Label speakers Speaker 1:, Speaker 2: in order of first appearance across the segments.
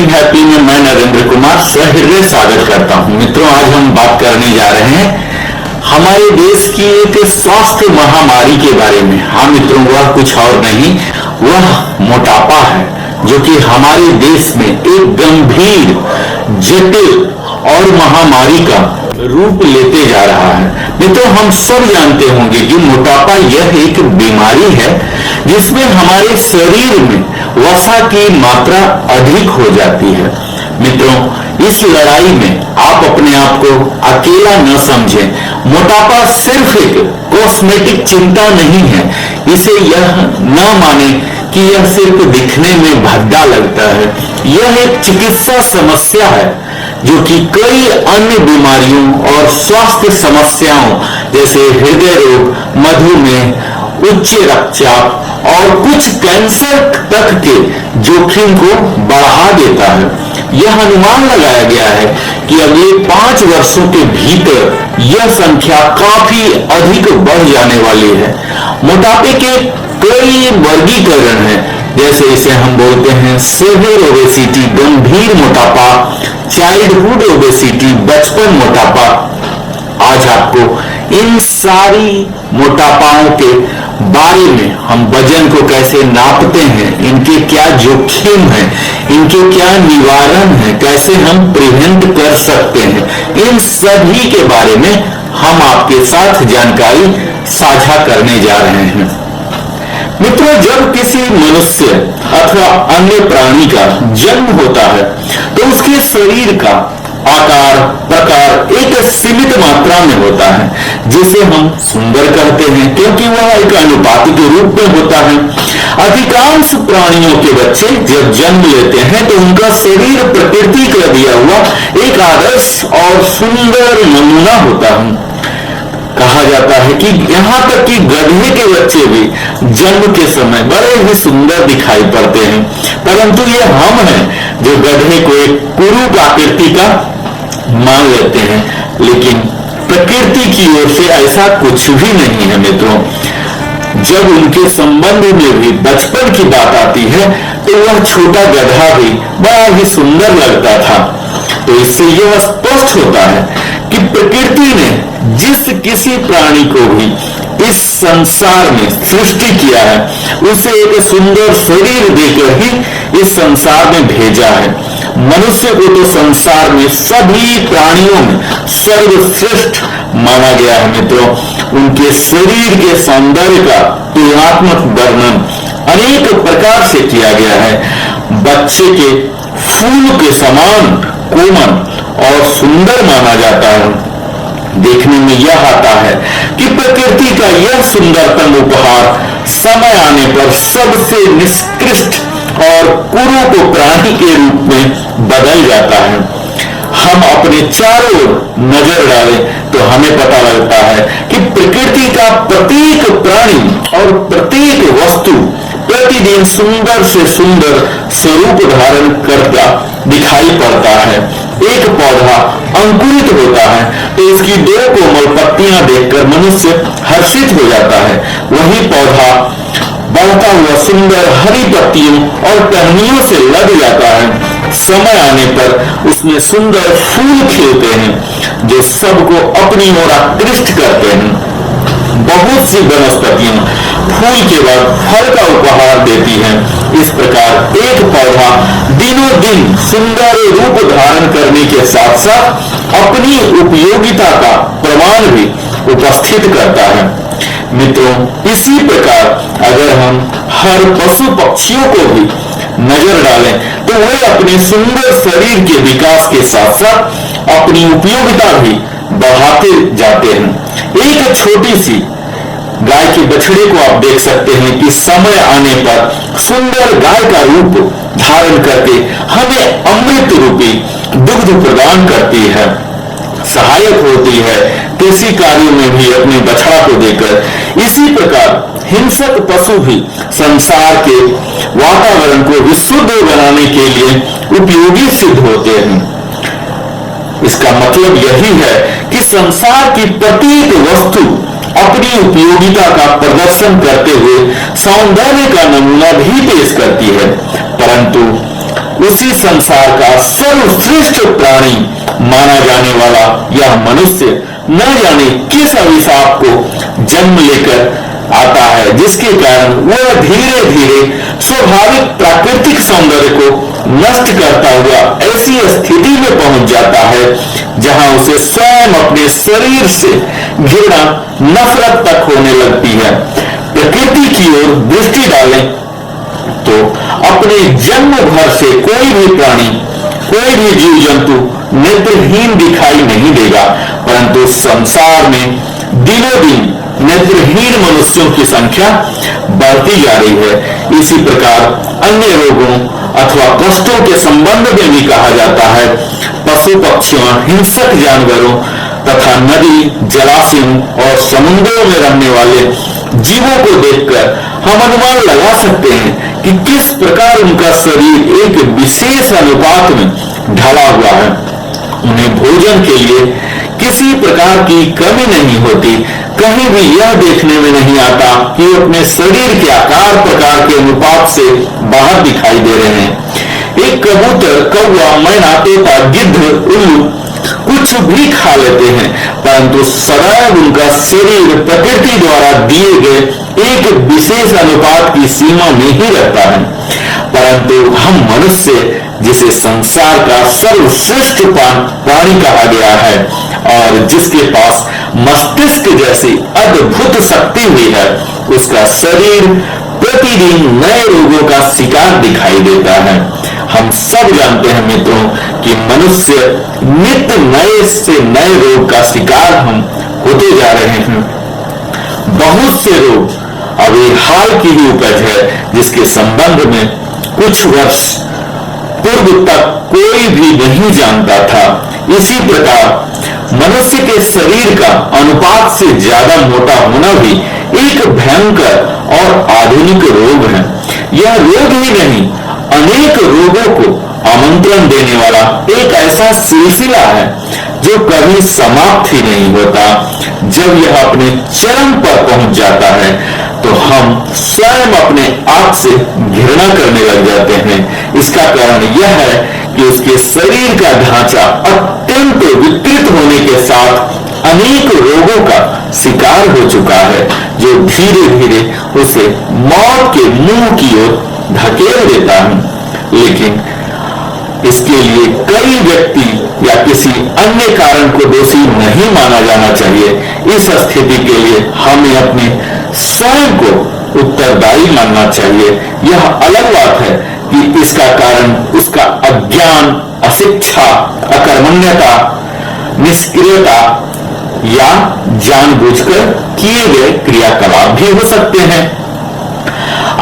Speaker 1: Eating happy में मैं नरेंद्र कुमार सहृदय स्वागत करता हूं। मित्रों, आज हम बात करने जा रहे हैं हमारे देश की एक स्वास्थ्य महामारी के बारे में। हाँ मित्रों, वह कुछ और नहीं, वह मोटापा है, जो कि हमारे देश में एक गंभीर, जटिल और महामारी का रूप लेते जा रहा है। मित्रों, हम सब जानते होंगे कि मोटापा यह एक बीमारी है जिसमें हमारे शरीर में वसा की मात्रा अधिक हो जाती है। मित्रों, इस लड़ाई में आप अपने आप को अकेला न समझें। मोटापा सिर्फ एक कॉस्मेटिक चिंता नहीं है। इसे यह न माने कि यह सिर्फ दिखने में भद्दा लगता है। यह एक चिकित्सा समस्या है जो कि कई अन्य बीमारियों और स्वास्थ्य समस्याओं जैसे हृदय रोग, मधुमेह, उच्च रक्तचाप और कुछ कैंसर तक के जोखिम को बढ़ा देता है। यह अनुमान लगाया गया है कि अगले 5 वर्षों के भीतर यह संख्या काफी अधिक बढ़ जाने वाली है। मोटापे के कई वर्गीकरण हैं, जैसे इसे हम बोलते हैं सेवियर ओबेसिटी, गंभीर मोटापा, चाइल्डहुड ओबेसिटी, बचपन मोटापा। आज आपको इन सारी मोटापाओं के बारे में, हम वजन को कैसे नापते हैं, इनके क्या जोखिम है, इनके क्या निवारण है, कैसे हम प्रिवेंट कर सकते हैं, इन सभी के बारे में हम आपके साथ जानकारी साझा करने जा रहे हैं। मित्रों, जब किसी मनुष्य अथवा अन्य प्राणी का जन्म होता है तो उसके शरीर का आकार प्रकार एक सीमित मात्रा में होता है, जिसे हम सुंदर कहते हैं क्योंकि वह एक अनुपात के रूप में होता है। अधिकांश प्राणियों के बच्चे जब जन्म लेते हैं तो उनका शरीर प्रकृति का दिया हुआ एक आदर्श और सुंदर नमूना होता है। कहा जाता है कि यहाँ तक कि गधे के बच्चे भी जन्म के समय बड़े ही सुंदर दिखाई पड़ते हैं, परंतु ये हम हैं जो गधे को एक कुरूप आकृति का मान लेते हैं। लेकिन प्रकृति की ओर से ऐसा कुछ भी नहीं है। मित्रों, जब उनके संबंध में भी बचपन की बात आती है तो वह छोटा गधा भी बड़ा ही सुंदर लगता था। तो इससे यह स्पष्ट होता है कि प्रकृति ने जिस किसी प्राणी को भी इस संसार में सृष्टि किया है, उसे एक सुंदर शरीर देकर ही इस संसार में भेजा है। मनुष्य को तो संसार में सभी प्राणियों में सर्वश्रेष्ठ माना गया है। मित्रों, उनके शरीर के सौंदर्य का तुलनात्मक वर्णन अनेक प्रकार से किया गया है। बच्चे के फूल के समान कोमल और सुंदर माना जाता है। देखने में यह आता है कि प्रकृति का यह सुंदरतम उपहार समय आने पर सबसे निष्कृष्ट और कुरूप प्राणी के रूप में बदल जाता है। हम अपने चारों ओर नजर डालें तो हमें पता लगता है कि प्रकृति का प्रत्येक प्राणी और प्रत्येक वस्तु प्रतिदिन सुंदर से सुंदर स्वरूप धारण करता दिखाई पड़ता है। एक पौधा अंकुरित होता है तो इसकी 2 कोमल पत्तियां देखकर मनुष्य हर्षित हो जाता है। वही पौधा बढ़ता हुआ सुंदर हरी पत्तियों और टहनियों से लद जाता है। समय आने पर उसमें सुंदर फूल खिलते हैं जो सबको अपनी ओर आकृष्ट करते हैं। बहुत सी वनस्पतियां फूल के बाद फल का उपहार देती हैं। इस प्रकार एक पौधा दिनों दिन सुंदर रूप धारण करने के साथ साथ अपनी उपयोगिता का प्रमाण भी उपस्थित करता है। मित्रों, इसी प्रकार अगर हम हर पशु पक्षियों को भी नजर डालें तो वे अपने सुंदर शरीर के विकास के साथ साथ अपनी उपयोगिता भी बढ़ाते जाते हैं। एक छोटी सी गाय के बछड़े को आप देख सकते हैं कि समय आने पर सुंदर गाय का रूप धारण करके हमें अमृत रूपी दुग्ध प्रदान करती है, सहायक होती है कृषि कार्यों में भी अपने बछड़ा को देकर। इसी प्रकार हिंसक पशु भी संसार के वातावरण को विशुद्ध बनाने के लिए उपयोगी सिद्ध होते हैं। इसका मतलब यही है कि संसार की प्रत्येक वस्तु अपनी उपयोगिता का प्रदर्शन करते हुए सौंदर्य का नमूना भी पेश करती है, परंतु उसी संसार का सर्वश्रेष्ठ प्राणी माना जाने वाला यह मनुष्य न जाने किस अभिशाप को जन्म लेकर आता है, जिसके कारण वह धीरे धीरे स्वाभाविक प्राकृतिक सौंदर्य को नष्ट करता हुआ ऐसी स्थिति में पहुंच जाता है जहां उसे स्वयं अपने शरीर से घृणा नफरत तक होने लगती है। प्रकृति की ओर दृष्टि डालें तो अपने जन्म भर से कोई भी प्राणी, कोई भी जीव जंतु नेत्रहीन दिखाई नहीं देगा, परंतु संसार में दिनों दिन नेत्रहीन मनुष्यों की संख्या बढ़ती जा रही है। इसी प्रकार अन्य रोगों अथवा कष्टों के संबंध में भी कहा जाता है। पशु पक्षियों, हिंसक जानवरों तथा नदी, जलाशयों और समुद्रों में रहने वाले जीवों को देखकर हम अनुमान लगा सकते हैं कि किस प्रकार उनका शरीर एक विशेष अनुपात में ढला हुआ है। उन्हें भोजन के लिए किसी प्रकार की कमी नहीं होती। कहीं भी यह देखने में नहीं आता कि वे अपने शरीर के आकार प्रकार के अनुपात से बाहर दिखाई दे रहे हैं। एक कबूतर, कौवा, मैना, तोता, गिद्ध, उल्लू कुछ भी खा लेते हैं, परंतु सदैव उनका शरीर प्रकृति द्वारा दिए गए एक विशेष अनुपात की सीमा में ही रहता है। परंतु हम मनुष्य, जिसे संसार का सर्वश्रेष्ठ प्राणी कहा गया है और जिसके पास मस्तिष्क जैसी अद्भुत शक्ति हुई है, उसका शरीर प्रतिदिन नए रोगों का शिकार दिखाई देता है। हम सब जानते हैं मित्रों कि मनुष्य नित्य नए से नए रोग का शिकार हम होते जा रहे हैं। बहुत से रोग अभी हाल की ही उपज है, जिसके संबंध में कुछ वर्ष पूर्व तक कोई भी नहीं जानता था। इसी प्रकार मनुष्य के शरीर का अनुपात से ज्यादा मोटा होना भी एक भयंकर और आधुनिक रोग है। यह रोग ही नहीं, अनेक रोगों को आमंत्रण देने वाला एक ऐसा सिलसिला है जो कभी समाप्त ही नहीं होता। जब यह अपने चरम पर पहुंच जाता है तो हम स्वयं अपने आप से घृणा करने लग जाते हैं। इसका कारण यह है कि उसके शरीर का ढांचा अत्यंत विकृत होने के साथ अनेक रोगों का शिकार हो चुका है, जो धीरे धीरे उसे मौत के मुंह की ओर धकेल देता है। लेकिन इसके लिए कई व्यक्ति या किसी अन्य कारण को दोषी नहीं माना जाना चाहिए। इस स्थिति के लिए हमें अपने स्वयं को उत्तरदायी मानना चाहिए। यह अलग बात है कि इसका कारण उसका अज्ञान, अशिक्षा, अकर्मण्यता, निष्क्रियता या जानबूझकर किए गए क्रियाकलाप भी हो सकते हैं।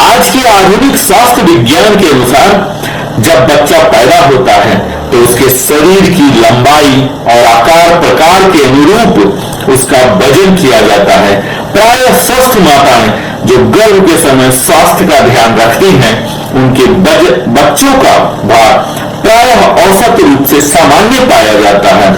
Speaker 1: आज के आधुनिक स्वास्थ्य विज्ञान के अनुसार जब बच्चा पैदा होता है तो उसके शरीर की लंबाई और आकार प्रकार के अनुरूप उसका वजन किया जाता है। प्रायः स्वस्थ माताएं जो गर्भ के समय स्वास्थ्य का ध्यान रखती हैं, उनके बच्चों का भार प्रायः औसत रूप से सामान्य पाया जाता है।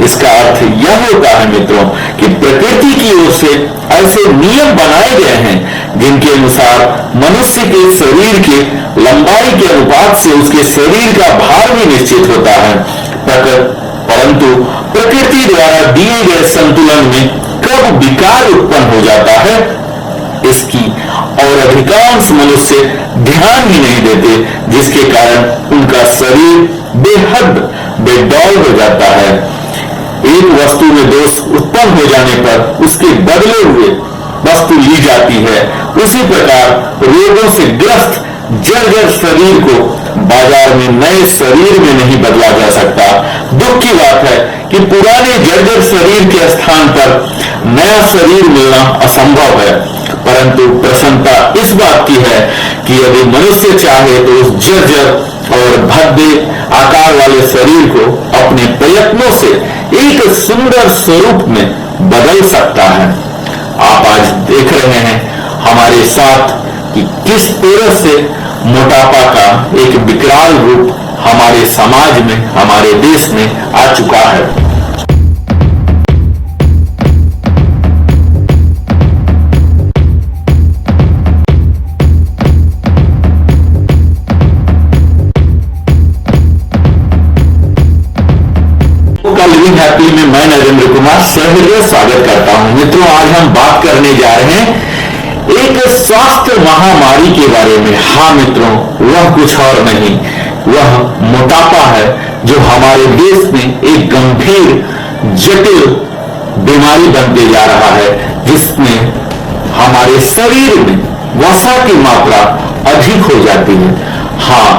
Speaker 1: इसका अर्थ यह होता है मित्रों कि प्रकृति की ओर से ऐसे नियम बनाए गए हैं जिनके अनुसार मनुष्य के शरीर के लंबाई के अनुपात से उसके शरीर का भार भी निश्चित होता है। परंतु प्रकृति द्वारा दिए गए संतुलन में कब विकार उत्पन्न हो जाता है, इसकी और अधिकांश मनुष्य ध्यान ही नहीं देते, जिसके कारण उनका शरीर बेहद बेडौल हो जाता है। एक वस्तु में दोष उत्पन्न हो जाने पर उसके बदले हुए वस्तु ली जाती है। उसी प्रकार रोगों से ग्रस्त जर्जर शरीर को बाजार में नए शरीर में नहीं बदला जा सकता। दुख की बात है कि पुराने जर्जर शरीर के स्थान पर नया शरीर मिलना असंभव है, परंतु प्रसन्नता इस बात की है कि यदि मनुष्य चाहे तो उस जर्जर और भद्दे आकार वाले शरीर को अपने प्रयत्नों से एक सुंदर स्वरूप में बदल सकता है। आप आज देख रहे हैं हमारे साथ कि किस तरह से मोटापा का एक विकराल रूप हमारे समाज में, हमारे देश में आ चुका है। ईटिंग हैप्पी में मैं नरेंद्र कुमार सहृदय स्वागत करता हूं। मित्रों, आज हम बात करने जा रहे हैं एक स्वास्थ्य महामारी के बारे में। हाँ मित्रों, वह कुछ और नहीं, वह मोटापा है, जो हमारे देश में एक गंभीर जटिल बीमारी बनते जा रहा है, जिसमें हमारे शरीर में वसा की मात्रा अधिक हो जाती है। हाँ,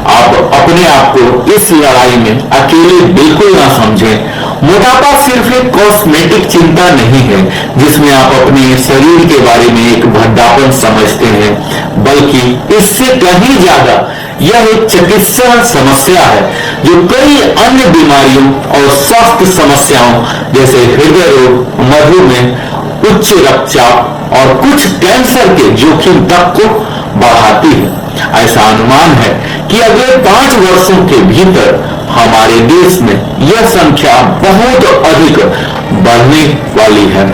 Speaker 1: आप अपने आप को इस लड़ाई में अकेले बिल्कुल ना समझें। मोटापा सिर्फ एक कॉस्मेटिक चिंता नहीं है, जिसमें आप अपने शरीर के बारे में एक भद्दापन समझते हैं, बल्कि इससे कहीं ज्यादा यह एक चिकित्सा समस्या है, जो कई अन्य बीमारियों और स्वास्थ्य समस्याओं जैसे हृदय रोग, मधुमेह, उच्च रक्तचाप और कुछ कैंसर के जोखिम तक को बढ़ाती है। ऐसा अनुमान है कि अगले 5 वर्षों के भीतर हमारे देश में यह संख्या बहुत अधिक बढ़ने वाली है।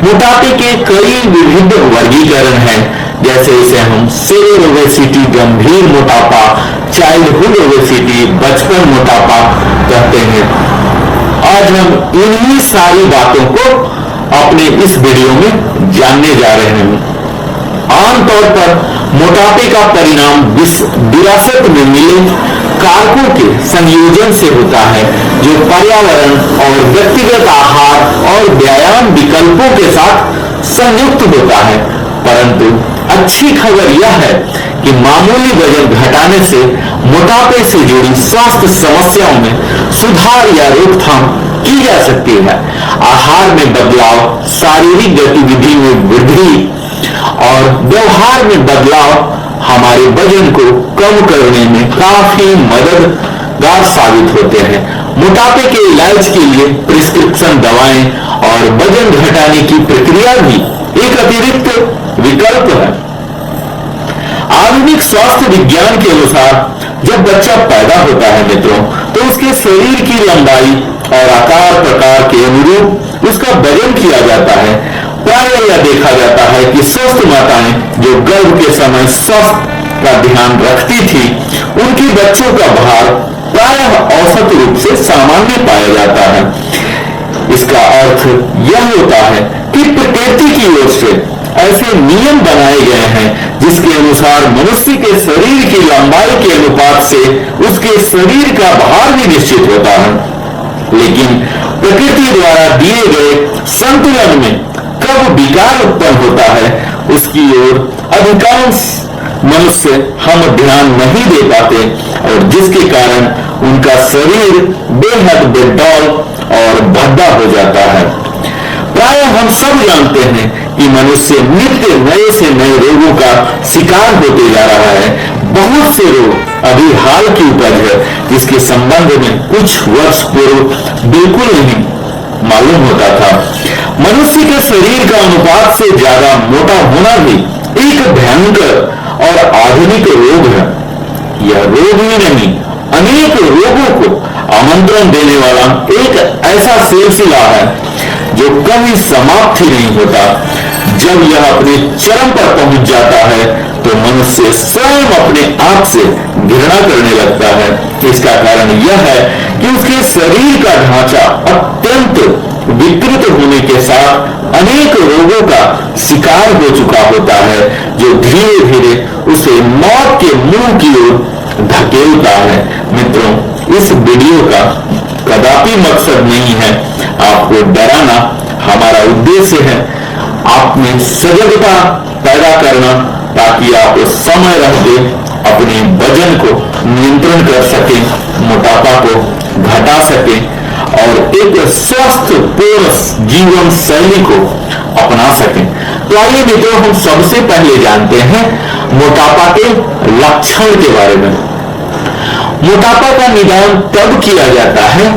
Speaker 1: मोटापे के कई विभिन्न वर्गीकरण हैं, जैसे इसे हम सेवियर ओबेसिटी, गंभीर मोटापा, चाइल्डहुड ओबेसिटी, बचपन मोटापा कहते हैं। आज हम इन्हीं सारी बातों को अपने इस वीडियो में जानने जा रहे हैं। आमतौर पर मोटापे का परिणाम विरासत में मिले कारकों के संयोजन से होता है, जो पर्यावरण और व्यक्तिगत आहार और व्यायाम विकल्पों के साथ संयुक्त होता है। परंतु अच्छी खबर यह है कि मामूली वजन घटाने से मोटापे से जुड़ी स्वास्थ्य समस्याओं में सुधार या रोकथाम की जा सकती है। आहार में बदलाव, शारीरिक गतिविधि में वृद्धि और व्यवहार में बदलाव हमारे वजन को कम करने में काफी मददगार साबित होते हैं। मोटापे के इलाज के लिए प्रिस्क्रिप्शन दवाएं और वजन घटाने की प्रक्रिया भी एक अतिरिक्त विकल्प है। आधुनिक स्वास्थ्य विज्ञान के अनुसार जब बच्चा पैदा होता है मित्रों, तो उसके शरीर की लंबाई और आकार प्रकार के अनुरूप उसका वजन किया जाता है। प्राय यह देखा जाता है कि स्वस्थ माताएं जो गर्भ के समय स्वास्थ्य का ध्यान रखती थी, उनके बच्चों का भार प्रायः औसत रूप से सामान्य पाया जाता है। इसका अर्थ यह होता है कि प्रकृति की ओर से ऐसे नियम बनाए गए हैं, जिसके अनुसार मनुष्य के शरीर की लंबाई के अनुपात से उसके शरीर का भार भी निश्चित होता है। लेकिन प्रकृति द्वारा दिए गए संतुलन में कब विकार उत्पन्न होता है, उसकी ओर अधिकांश मनुष्य हम ध्यान नहीं दे पाते, और जिसके कारण उनका शरीर बेहद बेडौल और भद्दा हो जाता है। प्राय हम सब जानते हैं कि मनुष्य नित्य नए से नए रोगों का शिकार होते जा रहा है। बहुत से रोग अभी हाल की उपज है, जिसके संबंध में कुछ वर्ष पूर्व बिल्कुल नहीं मालूम होता था। मनुष्य के शरीर का अनुपात से ज्यादा मोटा होना भी एक भयंकर और आधुनिक रोग है। यह रोग ही नहीं, अनेक रोगों को आमंत्रण देने वाला एक ऐसा सिलसिला है जो कभी समाप्त ही नहीं होता। जब यह अपने चरम पर पहुंच जाता है, तो मनुष्य स्वयं अपने आप से घृणा करने लगता है। इसका कारण यह है कि उसके शरीर का ढांचा अत्यंत विकृत होने के साथ अनेक रोगों का शिकार हो चुका होता है, जो धीरे धीरे उसे मौत के मुंह की ओर धकेलता है। मित्रों, इस वीडियो का कदापि मकसद नहीं है आपको डराना। हमारा उद्देश्य है आप में सजगता पैदा करना, ताकि आप समय रहते अपने वजन को नियंत्रण कर सकें, मोटापा को घटा सकें और एक स्वस्थ पूर्ण जीवन शैली को अपना सकें। तो आइए मित्रों, हम सबसे पहले जानते हैं मोटापा के लक्षण के बारे में। मोटापा का निदान तब किया जाता है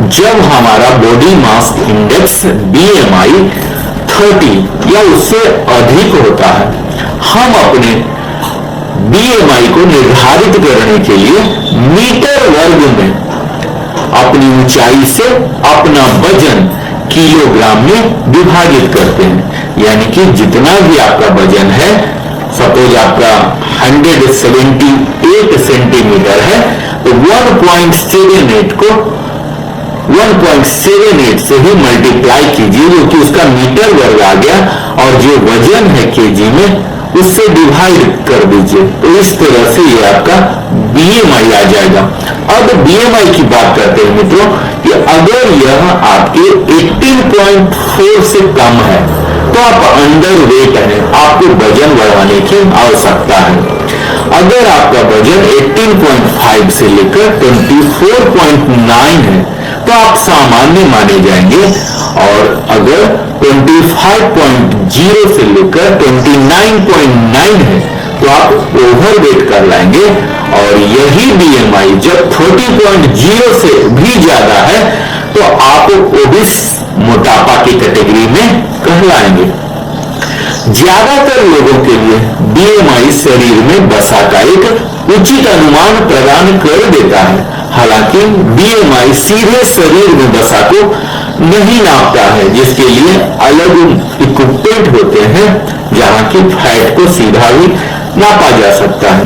Speaker 1: जब हमारा बॉडी मास इंडेक्स BMI 30 या उससे अधिक होता है। हम अपने BMI को निर्धारित करने के लिए मीटर वर्ग में अपनी ऊंचाई से अपना वजन किलोग्राम में विभाजित करते हैं। यानी कि जितना भी आपका वजन है, सपोज आपका 178 सेंटीमीटर है, तो 1.78 को 1.78 से ही मल्टीप्लाई कीजिए, जो कि उसका मीटर वर्ग आ गया, और जो वजन है केजी में उससे डिवाइड कर दीजिए। तो इस तरह से ये आपका बीएमआई आ जाएगा। अब बीएमआई की बात करते हैं मित्रों कि अगर यह आपके 18.4 से कम है तो आप अंडर वेट हैं, आपको वजन बढ़ाने की आवश्यकता है। अगर आपका वजन 18.5 से लेकर 24.9 है तो आप सामान्य माने जाएंगे, और अगर 25.0 से लेकर 29.9 है तो आप ओवरवेट कर लाएंगे, और यही बीएमआई जब 30.0 से भी ज्यादा है तो आप ओबिस मोटापा की कैटेगरी में कहलाएंगे। ज्यादातर लोगों के लिए बीएमआई शरीर में वसा का एक उचित अनुमान प्रदान कर देता है। हालांकि बीएमआई सीधे शरीर में वसा को नहीं नापता है, जिसके लिए अलग इक्विपमेंट होते हैं जहां की फैट को सीधा भी नापा जा सकता है।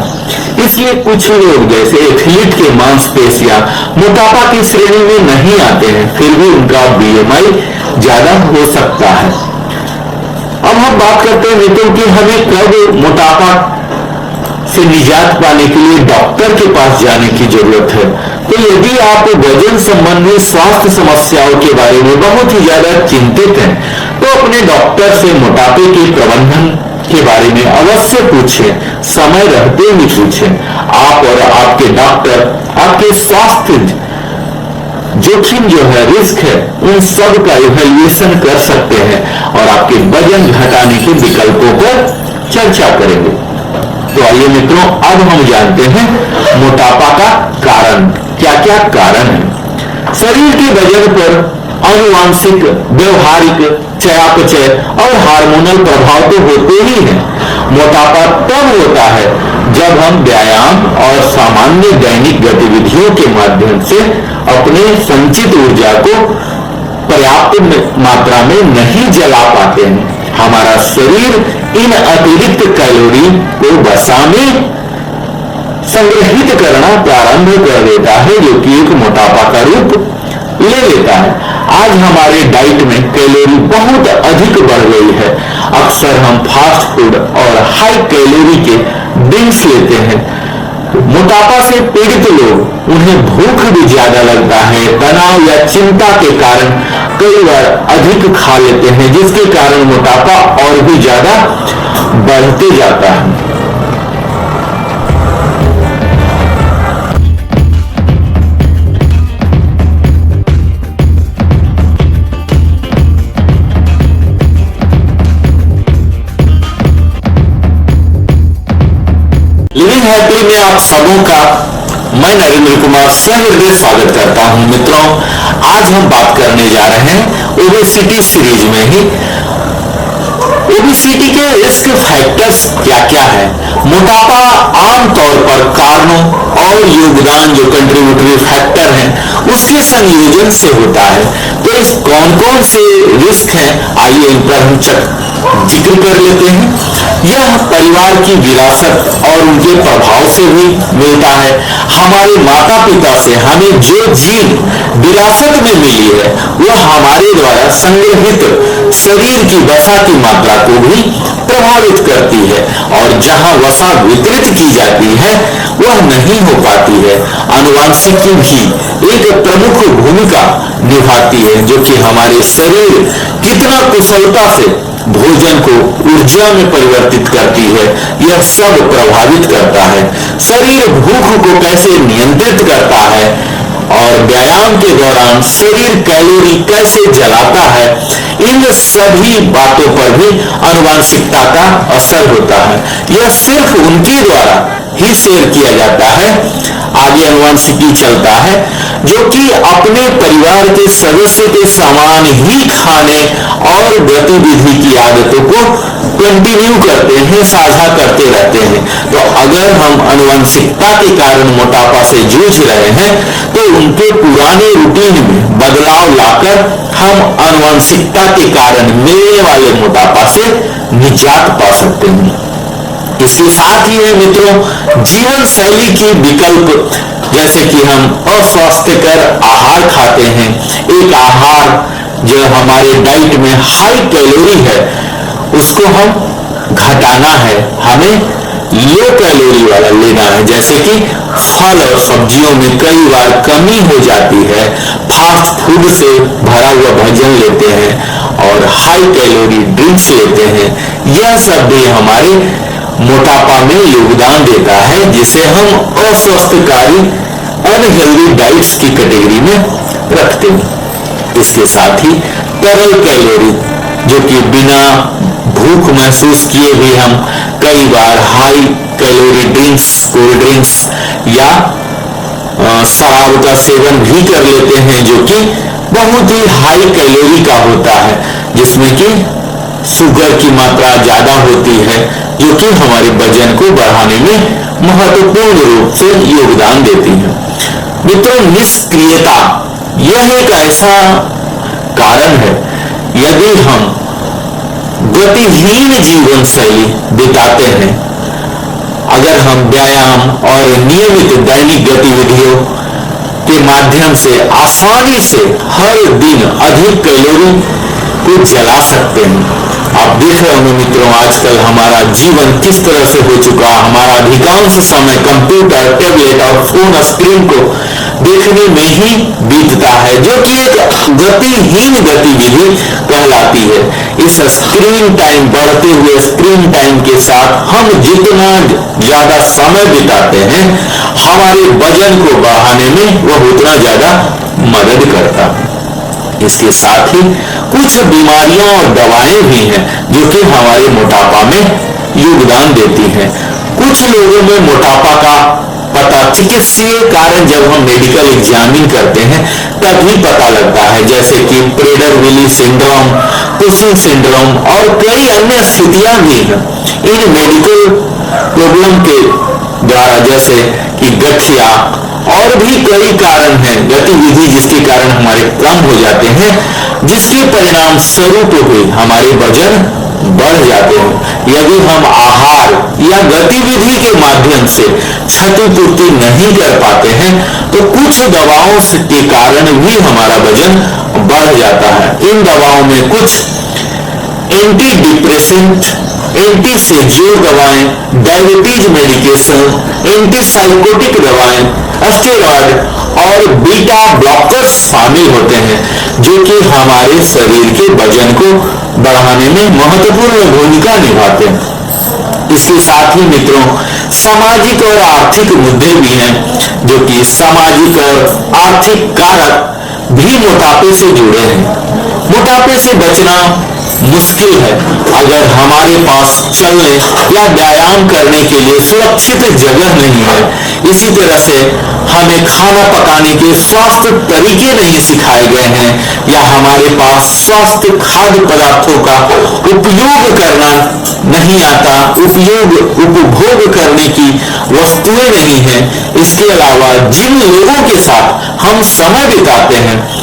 Speaker 1: इसलिए कुछ लोग जैसे एथलीट के मांसपेशियां मोटापा की श्रेणी में नहीं आते हैं, फिर भी उनका बीएमआई ज्यादा हो सकता है। अब हम बात करते हैं मित्रों कि हमें कब मोटापा से निजात पाने के लिए डॉक्टर के पास जाने की जरूरत है। तो यदि आप वजन संबंधी स्वास्थ्य समस्याओं के बारे में बहुत ही ज्यादा चिंतित हैं तो अपने डॉक्टर से मोटापे के प्रबंधन के बारे में अवश्य पूछें, समय रहते ही पूछें। आप और आपके डॉक्टर आपके स्वास्थ्य जोखिम जो है, रिस्क है, उन सब का इवैल्यूएशन कर सकते हैं और आपके वजन घटाने के विकल्पों पर चर्चा करेंगे। तो आइए मित्रों, अब हम जानते हैं मोटापा का कारण, क्या क्या कारण है। शरीर के वजन पर आनुवांशिक, व्यवहारिक, चयापचय और हार्मोनल प्रभाव तो होते ही हैं। मोटापा तब होता है जब हम व्यायाम और सामान्य दैनिक गतिविधियों के माध्यम से अपने संचित ऊर्जा को पर्याप्त मात्रा में नहीं जला पाते हैं। हमारा शरीर इन अतिरिक्त कैलोरी को वसा में संग्रहित करना प्रारंभ कर देता है, जो कि एक मोटापा का रूप ले लेता है। आज हमारे डाइट में कैलोरी बहुत अधिक बढ़ गई है। अक्सर हम फास्ट फूड और हाई कैलोरी के ड्रिंक्स लेते हैं। मोटापा से पीड़ित लोग, उन्हें भूख भी ज्यादा लगता है, तनाव या चिंता के कारण कई बार अधिक खा लेते हैं, जिसके कारण मोटापा और भी ज्यादा बढ़ते जाता है। लिविंग हैप्पी में आप सबों का मैं नरेंद्र कुमार सहृदय स्वागत करता हूं। मित्रों, आज हम बात करने जा रहे हैं ओबेसिटी सीरीज में ही ओबेसिटी के रिस्क फैक्टर्स क्या क्या है। मोटापा आमतौर पर कारणों और योगदान जो कंट्रीब्यूटरी फैक्टर हैं उसके संयोजन से होता है। तो इस कौन कौन से रिस्क हैं, आइए इन पर हम जिक्र कर लेते हैं। यह परिवार की विरासत और उनके प्रभाव से भी मिलता है। हमारे माता पिता से हमें जो जीन विरासत में मिली है वह हमारे द्वारा संग्रहित शरीर की वसा की मात्रा को भी प्रभावित करती है, और जहां वसा वितरित की जाती है वह नहीं हो पाती है। आनुवांशिकी भी एक प्रमुख भूमिका निभाती है, जो कि हमारे शरीर कितना कुशलता से भोजन को ऊर्जा में परिवर्तित करती है, यह सब प्रभावित करता है। शरीर भूख को कैसे नियंत्रित करता है और व्यायाम के दौरान शरीर कैलोरी कैसे जलाता है, इन सभी बातों पर भी आनुवांशिकता का असर होता है। यह सिर्फ उनके द्वारा ही शेयर किया जाता है, आगे आनुवांशिकी चलता है, जो कि अपने परिवार के सदस्य के समान ही खाने और गतिविधि की आदतों को कंटिन्यू करते हैं, साझा करते रहते हैं। तो अगर हम आनुवंशिकता के कारण मोटापा से जूझ रहे हैं तो उनके पुराने रूटीन में बदलाव लाकर हम आनुवंशिकता के कारण मिलने वाले मोटापा से निजात पा सकते हैं। इसके साथ ही है मित्रों, जीवन शैली की विकल्प जैसे कि हम अस्वास्थ्यकर आहार खाते हैं, एक आहार जो हमारे डाइट में हाई कैलोरी है उसको हम घटाना है, हमें लो कैलोरी वाला लेना है। जैसे कि फल और सब्जियों में कई बार कमी हो जाती है, फास्ट फूड से भरा हुआ भोजन लेते हैं और हाई कैलोरी ड्रिंक्स लेते हैं, यह सब भी हमारे मोटापा में योगदान देता है, जिसे हम अस्वस्थकारी अनहेल्दी डाइट्स की कैटेगरी में रखते हैं। इसके साथ ही तरल कैलोरी, जो कि बिना भूख महसूस किए भी हम कई बार high calorie drinks, cold drinks या शराब का सेवन भी कर लेते हैं, जो कि बहुत ही हाई कैलोरी का होता है, जिसमें कि शुगर की मात्रा ज्यादा होती है, जो कि हमारे वजन को बढ़ाने में महत्वपूर्ण रूप से योगदान देती है। मित्रों, निष्क्रियता यह एक ऐसा कारण है, यदि हम गतिहीन जीवन शैली बिताते हैं, अगर हम व्यायाम और नियमित दैनिक गतिविधियों के माध्यम से आसानी से हर दिन अधिक कैलोरी को जला सकते हैं। आप देख रहे होंगे मित्रों, आजकल हमारा जीवन किस तरह से हो चुका है। हमारा अधिकांश समय कंप्यूटर, टैबलेट और फोन स्क्रीन को देखने में ही बीतता है, जो कि एक गतिहीन गतिविधि कहलाती है। इस स्क्रीन टाइम, बढ़ते हुए स्क्रीन टाइम के साथ हम जितना ज्यादा समय बिताते हैं, हमारे वजन को बढ़ाने में वह उतना ज्यादा मदद करता है। इसके साथ ही कुछ बीमारियां और दवाएं भी हैं, जो कि हमारे मोटापा में योगदान देती हैं। कुछ लोगों में मोटापा का पता चिकित्सीय कारण जब हम मेडिकल एग्जामिन करते हैं तभी पता लगता है, जैसे कि प्रेडर-विली सिंड्रोम, कुशिंग सिंड्रोम और कई अन्य स्थितियां भी हैं। इन मेडिकल प्रॉब्लम के द्वारा, जैसे कि गठिया और भी कई कारण हैं, गतिविधि जिसके कारण हमारे कम हो जाते हैं, जिसके परिणाम स्वरूप हुए हमारे वजन बढ़ जाते हैं। यदि हम आहार या गतिविधि के माध्यम से क्षतिपूर्ति नहीं कर पाते हैं, तो कुछ दवाओं के कारण भी हमारा वजन बढ़ जाता है। इन दवाओं में कुछ एंटी डिप्रेसेंट, एंटी सेजोर दवाएं, डायबिटीज मेडिकेशन, एंटी साइकोटिक दवाएं, स्टेरॉयड और बीटा ब्लॉकर्स शामिल होते हैं, जो कि हमारे शरीर के वजन को बढ़ाने में महत्वपूर्ण भूमिका निभाते हैं। इसके साथ ही मित्रों, सामाजिक और आर्थिक मुद्दे भी हैं, जो कि सामाजिक और आर्थिक कारक भी मोटापे से जुड़े हैं। मोटापे से बचना मुश्किल है अगर हमारे पास चलने या व्यायाम करने के लिए सुरक्षित जगह नहीं है। इसी तरह से हमें खाना पकाने के स्वास्थ्य तरीके नहीं सिखाए गए हैं, या हमारे पास स्वास्थ्य खाद्य पदार्थों का उपयोग करना नहीं आता, उपभोग करने की वस्तुएं नहीं है। इसके अलावा जिन लोगों के साथ हम समय बिताते हैं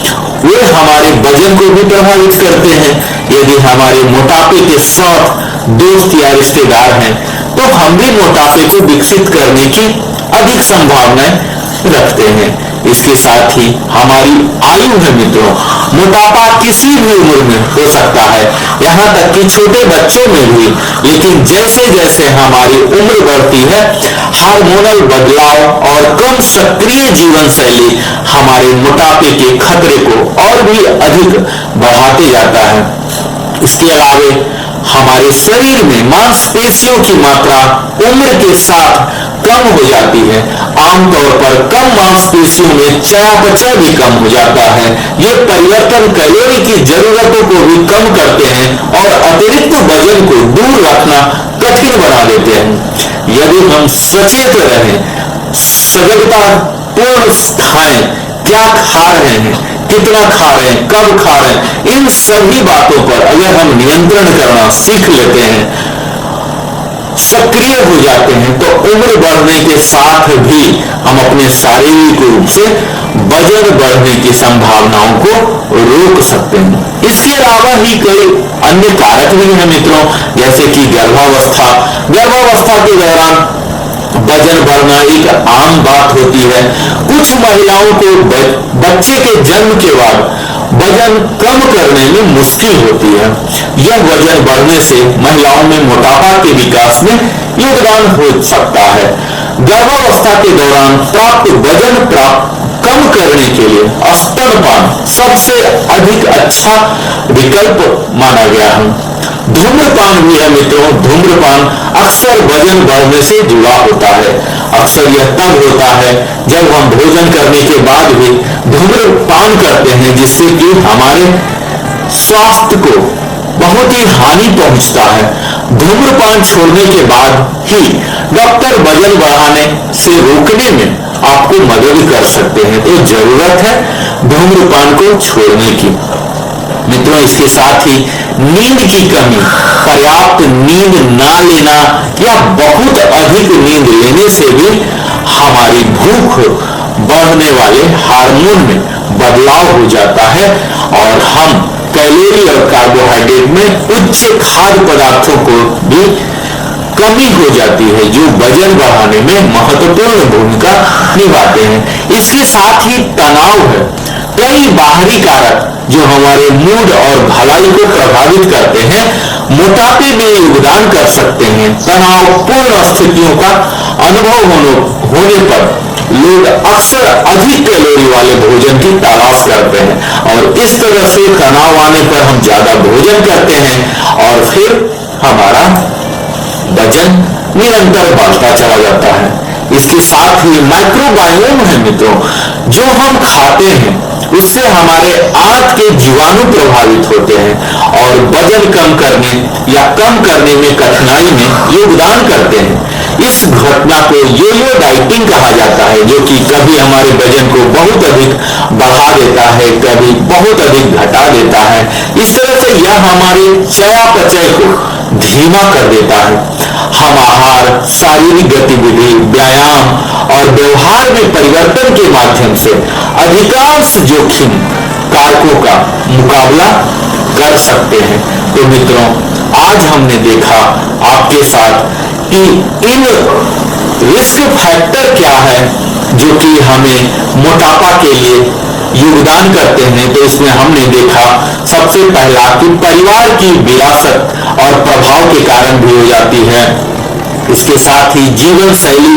Speaker 1: वे हमारे वजन को भी प्रभावित करते हैं। यदि हमारे मोटापे के साथ दोस्त या रिश्तेदार हैं, तो हम भी मोटापे को विकसित करने की अधिक संभावनाएं रखते हैं। इसके साथ ही हमारी आयु है मित्रों, मोटापा किसी भी उम्र में हो सकता है, यहाँ तक कि छोटे बच्चों में भी। लेकिन जैसे जैसे हमारी उम्र बढ़ती है, हार्मोनल बदलाव और कम सक्रिय जीवन शैली हमारे मोटापे के खतरे को और भी अधिक बढ़ाते जाता है। इसके अलावा हमारे शरीर में मांसपेशियों की मात्रा उम्र के साथ कम हो जाती है। आमतौर पर कम मांसपेशियों में चयापचय भी कम हो जाता है। ये परिवर्तन कैलोरी की जरूरतों को भी कम करते हैं और अतिरिक्त वजन को दूर रखना कठिन बना देते हैं। यदि हम सचेत रहें, सजगता पूर्ण खाएं, क्या खा रहे हैं, कितना खा रहे हैं, कब खा रहे हैं, इन सभी बातों पर अगर हम नियंत्रण करना सीख लेते हैं, सक्रिय हो जाते हैं, तो उम्र बढ़ने के साथ भी हम अपने शारीरिक रूप से वजन बढ़ने की संभावनाओं को रोक सकते हैं। इसके अलावा ही कई अन्य कारक भी हैं मित्रों, जैसे कि गर्भावस्था के दौरान वजन बढ़ना एक आम बात होती है। कुछ महिलाओं को बच्चे के जन्म के बाद वजन कम करने में मुश्किल होती है। यह वजन बढ़ने से महिलाओं में मोटापा के विकास में योगदान हो सकता है। गर्भावस्था के दौरान प्राप्त वजन कम करने के लिए स्तनपान सबसे अधिक अच्छा विकल्प माना गया है। धूम्रपान भी है मित्रों। धूम्रपान अक्सर वजन बढ़ने से जुड़ा होता है। अक्सर यह तब होता है जब हम भोजन करने के बाद भी धूम्रपान करते हैं, जिससे कि हमारे स्वास्थ्य को बहुत ही हानि पहुंचता है। धूम्रपान छोड़ने के बाद ही डॉक्टर वजन बढ़ाने से रोकने में आपको मदद कर सकते हैं। तो जरूरत है धूम्रपान को छोड़ने की। मित्रों, इसके साथ ही नींद की कमी, पर्याप्त नींद ना लेना या बहुत अधिक नींद लेने से भी हमारी भूख बढ़ने वाले हार्मोन में बदलाव हो जाता है और हम कैलोरी और कार्बोहाइड्रेट में उच्च खाद्य पदार्थों को भी कमी हो जाती है, जो वजन बढ़ाने में महत्वपूर्ण भूमिका निभाते हैं। इसके साथ ही तनाव है। कई बाहरी कारक जो हमारे मूड और भलाई को प्रभावित करते हैं, मोटापे में योगदान कर सकते हैं। तनावपूर्ण स्थितियों का अनुभव होने पर लोग अक्सर अधिक कैलोरी वाले भोजन की तलाश करते हैं और इस तरह से तनाव आने पर हम ज्यादा भोजन करते हैं और फिर हमारा वजन निरंतर बढ़ता चला जाता है। इसके साथ ही माइक्रोबायोम है मित्रों। जो हम खाते हैं उससे हमारे आंत के जीवाणु प्रभावित होते हैं और वजन कम करने या कम करने में कठिनाई में योगदान करते हैं। इस घटना को यो-यो डाइटिंग कहा जाता है, जो कि कभी हमारे वजन को बहुत अधिक बढ़ा देता है, कभी बहुत अधिक घटा देता है। इस तरह से यह हमारे चयापचय को धीमा कर देता है। हम आहार, शारीरिक गतिविधि, व्यायाम और व्यवहार में परिवर्तन के माध्यम से अधिकांश जोखिम कारकों का मुकाबला कर सकते हैं। तो मित्रों, आज हमने देखा आपके साथ कि इन रिस्क फैक्टर क्या है जो कि हमें मोटापा के लिए योगदान करते हैं। तो इसमें हमने देखा सबसे पहला कि परिवार की विरासत और प्रभाव के कारण भी हो जाती है। इसके साथ ही जीवन शैली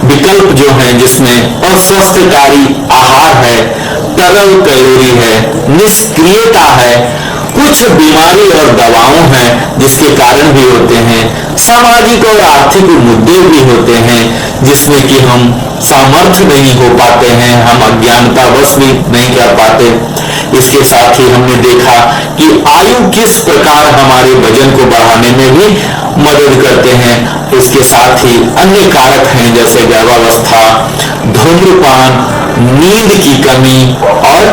Speaker 1: विकल्प जो है, जिसमें अस्वस्थकारी आहार है, तरल कैलोरी है, निष्क्रियता है, कुछ बीमारी और दवाओं हैं जिसके कारण भी होते हैं, सामाजिक और आर्थिक मुद्दे भी होते हैं जिसमें कि हम सामर्थ्य नहीं हो पाते हैं, हम अज्ञानतावश भी नहीं कर पाते। इसके साथ ही हमने देखा कि आयु किस प्रकार हमारे वजन को बढ़ाने में भी मदद करते हैं। इसके साथ ही अन्य कारक हैं जैसे गर्भावस्था, धूम्रपान, नींद की कमी और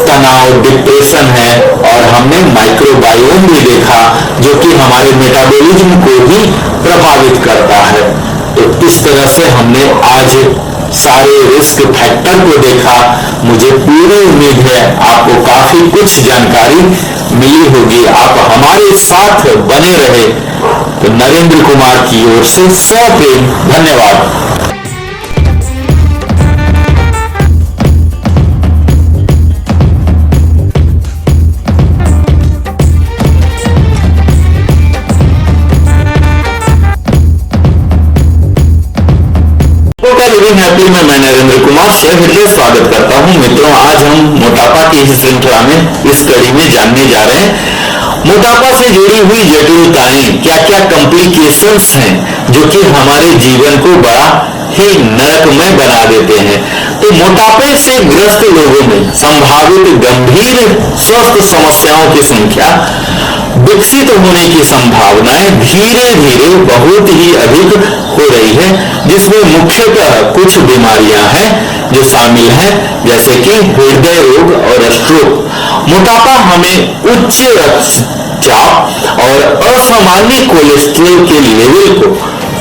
Speaker 1: तनाव, डिप्रेशन है, और हमने माइक्रोबायोम भी देखा जो कि हमारे मेटाबॉलिज्म को भी प्रभावित करता है। तो इस तरह से हमने आज सारे रिस्क फैक्टर को देखा। मुझे पूरी उम्मीद है आपको काफी कुछ जानकारी मिली होगी। आप हमारे साथ बने रहे। तो नरेंद्र कुमार की ओर से सप्रेम धन्यवाद। लिविंग हैप्पी में मैं नरेंद्र कुमार हृदय स्वागत करता हूं। मित्रों, आज हम मोटापा की इस श्रृंखला में इस कड़ी में जानने जा रहे हैं मोटापा से जुड़ी हुई जटिलताएं, क्या क्या कॉम्प्लिकेशंस हैं जो कि हमारे जीवन को बड़ा ही नरकमय बना देते हैं। तो मोटापे से ग्रस्त लोगों में संभावित गंभीर स्वास्थ्य समस्याओं की संख्या, विकसित होने की संभावनाएं धीरे धीरे बहुत ही अधिक हो रही है, जिसमें मुख्यतः कुछ बीमारियां हैं जो शामिल हैं, जैसे कि हृदय रोग और स्ट्रोक। मोटापा हमें उच्च रक्तचाप और असामान्य कोलेस्ट्रॉल के लेवल को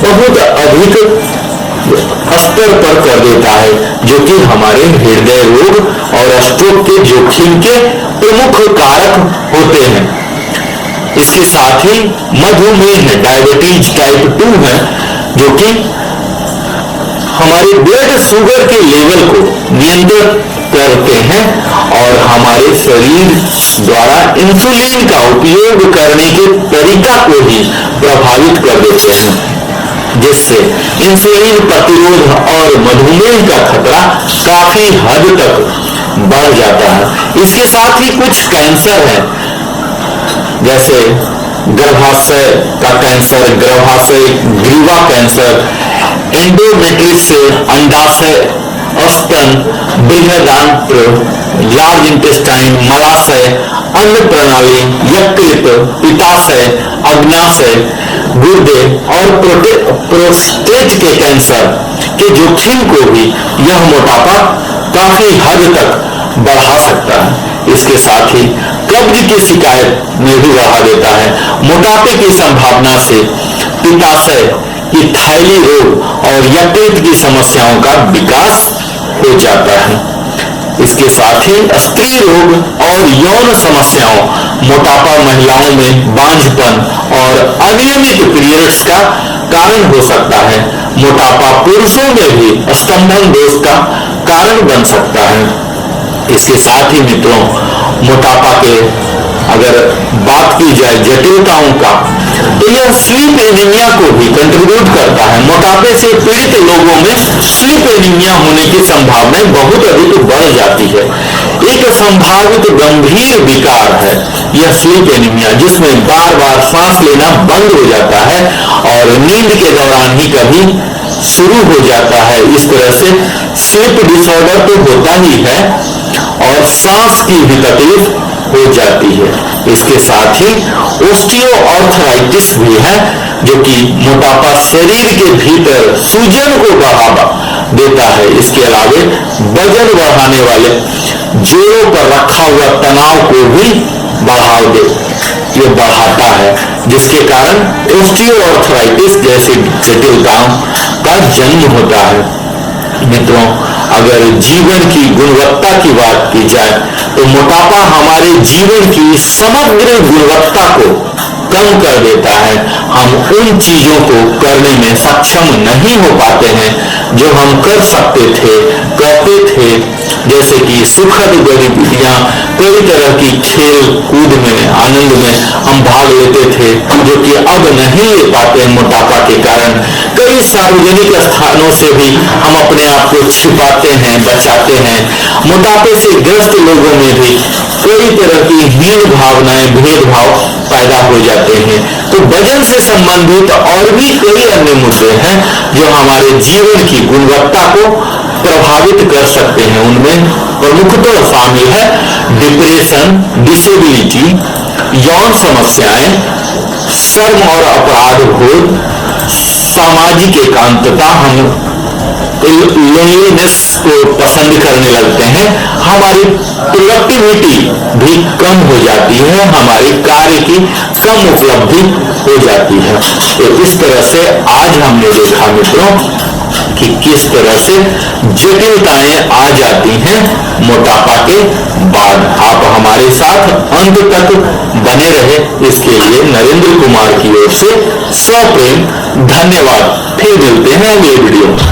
Speaker 1: बहुत अधिक स्तर पर कर देता है, जो कि हमारे हृदय रोग और स्ट्रोक के जोखिम के प्रमुख कारक होते हैं। इसके साथ ही मधुमेह, डायबिटीज टाइप 2 है, जो कि हमारे ब्लड शुगर के लेवल को नियंत्रित करते हैं और हमारे शरीर द्वारा इंसुलिन का उपयोग करने के तरीका को ही प्रभावित कर देते हैं, जिससे इंसुलिन प्रतिरोध और मधुमेह का खतरा काफी हद तक बढ़ जाता है। इसके साथ ही कुछ कैंसर है, जैसे गर्भाशय का कैंसर, गर्भाशय ग्रीवा कैंसर, एंडोमेट्रियस अंडाशय, स्तन, बृहदांत्र, लार्ज इंटेस्टाइन, मलाशय, अन्न प्रणाली, यकृत, पित्ताशय, अग्नाशय, गुर्दे और प्रोस्टेट के कैंसर के जोखिम को भी यह मोटापा काफी हद तक बढ़ा सकता है। इसके साथ ही कब्ज की शिकायत में भी बढ़ा देता है। मोटापे की संभावना से पित्ताशय की थैली रोग और यकृत की समस्याओं का विकास हो जाता है। इसके साथ ही स्त्री रोग और यौन समस्याओं, मोटापा महिलाओं में बांझपन और अनियमित पीरियड्स का कारण हो सकता है। मोटापा पुरुषों में भी स्तंभन दोष का कारण बन सकता है। इसके साथ ही मित्रों, मोटापा के अगर बात की जाए जटिलताओं का, तो यह स्लीप एनीमिया को भी कंट्रीब्यूट करता है। मोटापे से पीड़ित लोगों में स्लीप एनीमिया होने की संभावनाएं बहुत अधिक बढ़ जाती है। एक संभावित गंभीर विकार है यह स्लीप एनीमिया, जिसमें बार बार सांस लेना बंद हो जाता है और नींद के दौरान ही कभी शुरू हो जाता है। इस तरह से स्लीप डिसऑर्डर तो होता ही है और सांस की भी तकलीफ हो जाती है। इसके साथ ही ओस्टियोआर्थराइटिस भी है, जो कि मोटापा शरीर के भीतर सूजन को बढ़ावा देता है। इसके अलावे वजन बढ़ाने वाले जोड़ों पर रखा हुआ तनाव को भी बढ़ाता है, जिसके कारण ओस्टियोआर्थराइटिस जैसे जटिलताओं का जन्म होता है। मित्रों, अगर जीवन की गुणवत्ता की बात की जाए तो मोटापा हमारे जीवन की समग्र गुणवत्ता को कम कर देता है। हम उन चीजों को करने में सक्षम नहीं हो पाते हैं जो हम कर सकते थे, करते थे, जैसे कि सुखद गतिविधियां, कई तरह की खेल कूद में, आनंद में हम भाग लेते थे, जो कि अब नहीं ले पाते मोटापा के कारण। कई सार्वजनिक स्थानों से भी हम अपने आप को छिपाते हैं, बचाते हैं। मोटापे से ग्रस्त लोगों में भी कई तरह की हीन भावनाएं, भेदभाव पैदा हो जाते हैं। तो वजन से संबंधित और भी कई अन्य मुद्दे हैं जो हमारे जीवन की गुणवत्ता को प्रभावित कर सकते हैं। उनमें प्रमुखतः शामिल है डिप्रेशन, डिसेबिलिटी, यौन समस्याएं, शर्म और अपराध बोध, सामाजिक एकांतता, हम लोनलीनेस को पसंद करने लगते हैं, हमारी प्रोडक्टिविटी भी कम हो जाती है, हमारे कार्य की कम उपलब्धि हो जाती है। तो इस तरह से आज हमने देखा मित्रों कि किस तरह से जटिलताएं आ जाती हैं मोटापा के बाद। आप हमारे साथ अंत तक बने रहे, इसके लिए नरेंद्र कुमार की ओर से सप्रेम धन्यवाद। फिर मिलते हैं अगले वीडियो में।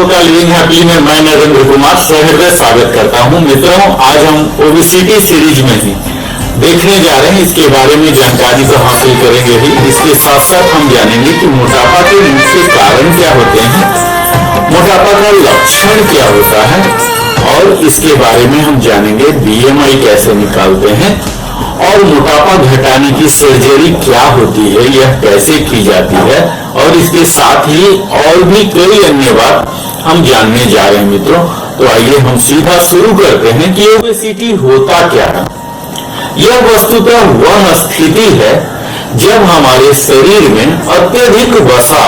Speaker 1: का लिविंग हैप्पी में मैं नरेंद्र कुमार सहृदय स्वागत करता हूं। मित्रों, आज हम ओबेसिटी सीरीज में ही देखने जा रहे हैं, इसके बारे में जानकारी तो हासिल करेंगे ही, इसके साथ साथ हम जानेंगे कि मोटापा के मुख्य कारण क्या होते हैं, मोटापा का लक्षण क्या होता है, और इसके बारे में हम जानेंगे बीएमआई कैसे निकालते हैं, और मोटापा घटाने की सर्जरी क्या होती है, यह कैसे की जाती है, और इसके साथ ही और भी कई अन्य बात हम जानने जा रहे हैं। मित्रों, तो आइए हम सीधा शुरू करते हैं कि ओबेसिटी होता क्या है। यह वस्तुतः वह स्थिति है जब हमारे शरीर में अत्यधिक वसा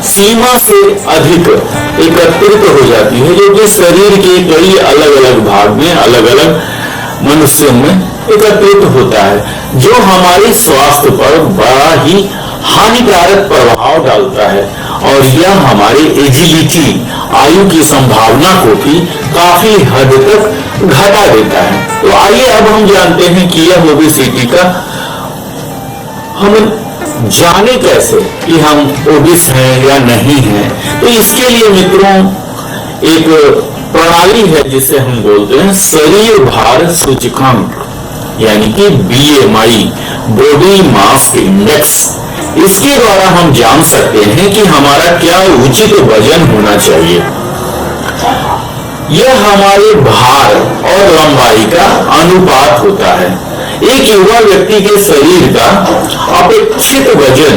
Speaker 1: सीमा से अधिक एकत्रित हो जाती है, जो कि शरीर के कई अलग अलग भाग में, अलग अलग मनुष्यों में एकत्रित होता है, जो हमारे स्वास्थ्य पर बड़ा ही हानिकारक प्रभाव डालता है, और यह हमारे एजिलिटी आयु की संभावना को भी काफी हद तक घटा देता है। तो आइए अब हम जानते हैं कि यह ओबेसिटी का हम जाने कैसे कि हम ओबिस हैं या नहीं हैं। तो इसके लिए मित्रों एक प्रणाली है जिसे हम बोलते हैं शरीर भार सूचकांक, यानी कि BMI, बॉडी मास इंडेक्स। इसके द्वारा हम जान सकते हैं कि हमारा क्या उचित वजन होना चाहिए। यह हमारे भार और लंबाई का अनुपात होता है। एक युवा व्यक्ति के शरीर का अपेक्षित वजन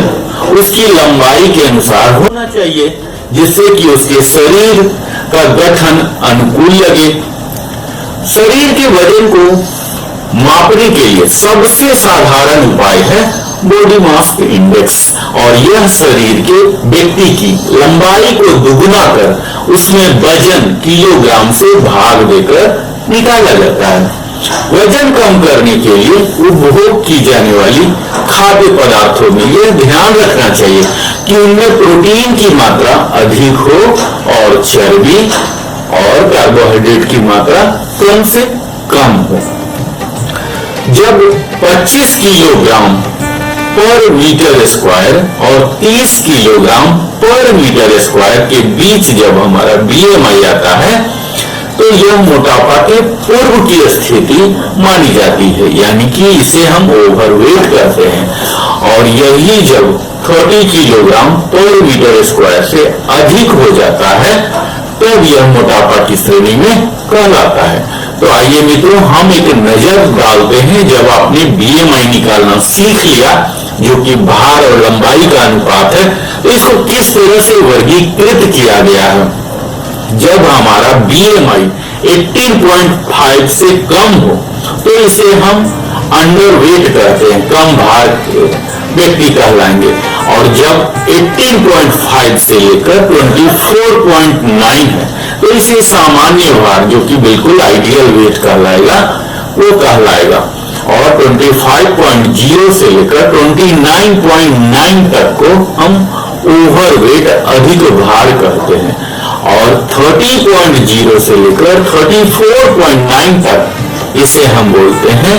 Speaker 1: उसकी लंबाई के अनुसार होना चाहिए, जिससे कि उसके शरीर का गठन अनुकूल लगे। शरीर के वजन को मापने के लिए सबसे साधारण उपाय है बॉडी मास इंडेक्स, और यह शरीर के व्यक्ति की लंबाई को दुगुना कर उसमें वजन किलोग्राम से भाग देकर निकाला जाता है। वजन कम करने के लिए उपभोग की जाने वाली खाद्य पदार्थों में यह ध्यान रखना चाहिए कि उनमें प्रोटीन की मात्रा अधिक हो और चर्बी और कार्बोहाइड्रेट की मात्रा कम से कम हो। जब 25 किलोग्राम पर मीटर स्क्वायर और 30 किलोग्राम पर मीटर स्क्वायर के बीच जब हमारा BMI आता है तो यह मोटापा के पूर्व की स्थिति मानी जाती है, यानी कि इसे हम ओवरवेट कहते हैं। और यही जब 30 किलोग्राम पर मीटर स्क्वायर से अधिक हो जाता है तब यह मोटापा की श्रेणी में कहलाता है। तो आइए मित्रों हम एक नजर डालते हैं। जब आपने BMI निकालना सीख लिया, जो कि भार और लंबाई का अनुपात है, तो इसको किस तरह से वर्गीकृत किया गया है। जब हमारा BMI 18.5 से कम हो तो इसे हम अंडरवेट कहते हैं, कम भार के व्यक्ति कहलाएंगे। और जब 18.5 से लेकर 24.9 है तो इसे सामान्य भार, जो कि बिल्कुल आइडियल वेट कहलाएगा, वो कहलाएगा। और 25.0 से लेकर 29.9 तक को हम ओवरवेट, अधिक भार कहते हैं। और 30.0 से लेकर 34.9 तक इसे हम बोलते हैं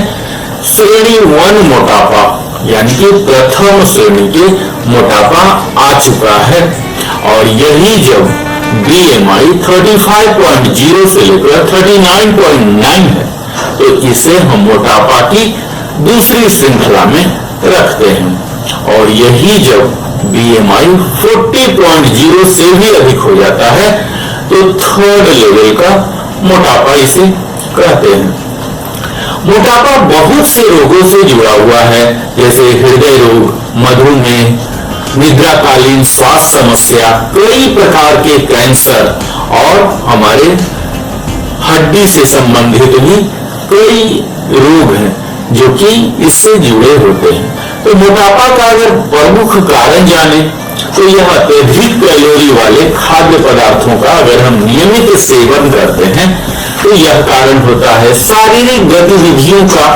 Speaker 1: श्रेणी 1 मोटापा, यानी कि प्रथम श्रेणी के मोटापा आ चुका है। और यही जब BMI 35.0 से लेकर 39.9 है तो इसे हम मोटापा की दूसरी श्रृंखला में रखते हैं। और यही जब BMI 40.0 से भी अधिक हो जाता है तो थर्ड लेवल का मोटापा इसे कहते हैं। मोटापा बहुत से रोगों से जुड़ा हुआ है, जैसे हृदय रोग, मधुमेह, निद्राकालीन स्वास्थ्य समस्या, कई प्रकार के कैंसर और हमारे हड्डी से संबंधित भी कई रोग हैं जो कि इससे जुड़े होते हैं। तो मोटापा का अगर प्रमुख कारण जाने तो यह अत्यधिक कैलोरी वाले खाद्य पदार्थों का अगर हम नियमित सेवन करते हैं तो यह कारण होता है। शारीरिक गतिविधियों का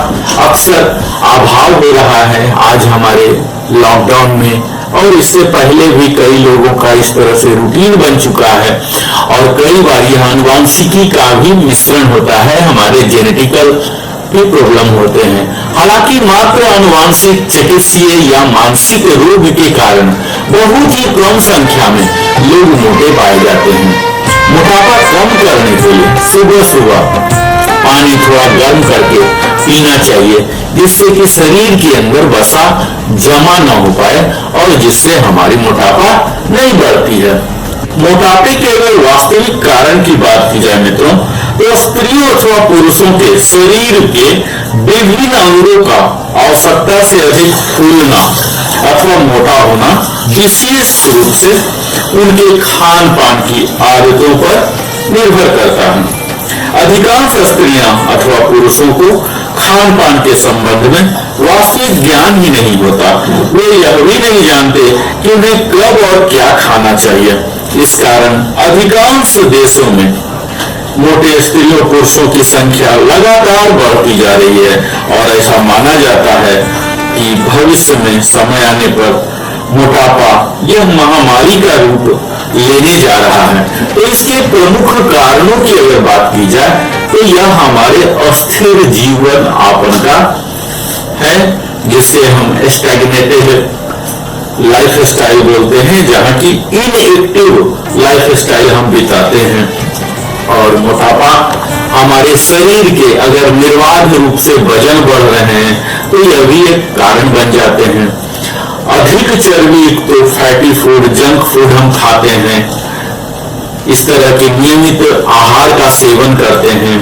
Speaker 1: अक्सर अभाव हो रहा है आज हमारे लॉकडाउन में, और इससे पहले भी कई लोगों का इस तरह से रूटीन बन चुका है। और कई बार यह आनुवांशिकी का भी मिश्रण होता है, हमारे जेनेटिकल भी प्रॉब्लम होते हैं। हालांकि मात्र आनुवांशिक, चिकित्सीय या मानसिक रोग के कारण बहुत ही कम संख्या में लोग मोटे पाए जाते हैं। मोटापा कम करने के लिए सुबह सुबह पानी थोड़ा गर्म करके पीना चाहिए, जिससे कि शरीर के अंदर वसा जमा न हो पाए और जिससे हमारी मोटापा नहीं बढ़ती है। मोटापे के अगर वास्तविक कारण की बात की जाए मित्रों, तो स्त्रियों अथवा पुरुषों के शरीर के विभिन्न अंगों का आवश्यकता से अधिक फूलना अथवा मोटा होना विशेष रूप से उनके खान पान की आदतों पर निर्भर करता है। अधिकांश स्त्रियां अथवा पुरुषों को खान पान के संबंध में वास्तविक ज्ञान ही नहीं होता। वे यह भी नहीं जानते कि उन्हें कब और क्या खाना चाहिए। इस कारण अधिकांश देशों में मोटे स्त्रियों पुरुषों की संख्या लगातार बढ़ती जा रही है, और ऐसा माना जाता है कि भविष्य में समय आने पर मोटापा यह महामारी का रूप लेने जा रहा है। तो इसके प्रमुख कारणों की अगर बात की जाए तो यह हमारे अस्थिर जीवन यापन का है, जिसे हम स्टैग्नेटेड लाइफ स्टाइल बोलते हैं, जहां की इनएक्टिव लाइफ स्टाइल हम बिताते हैं। और मोटापा हमारे शरीर के अगर निर्बाध रूप से वजन बढ़ रहे हैं तो यह भी एक कारण बन जाते हैं। अधिक चर्बी तो फैटी फूड, जंक फूड हम खाते हैं, इस तरह के नियमित आहार का सेवन करते हैं।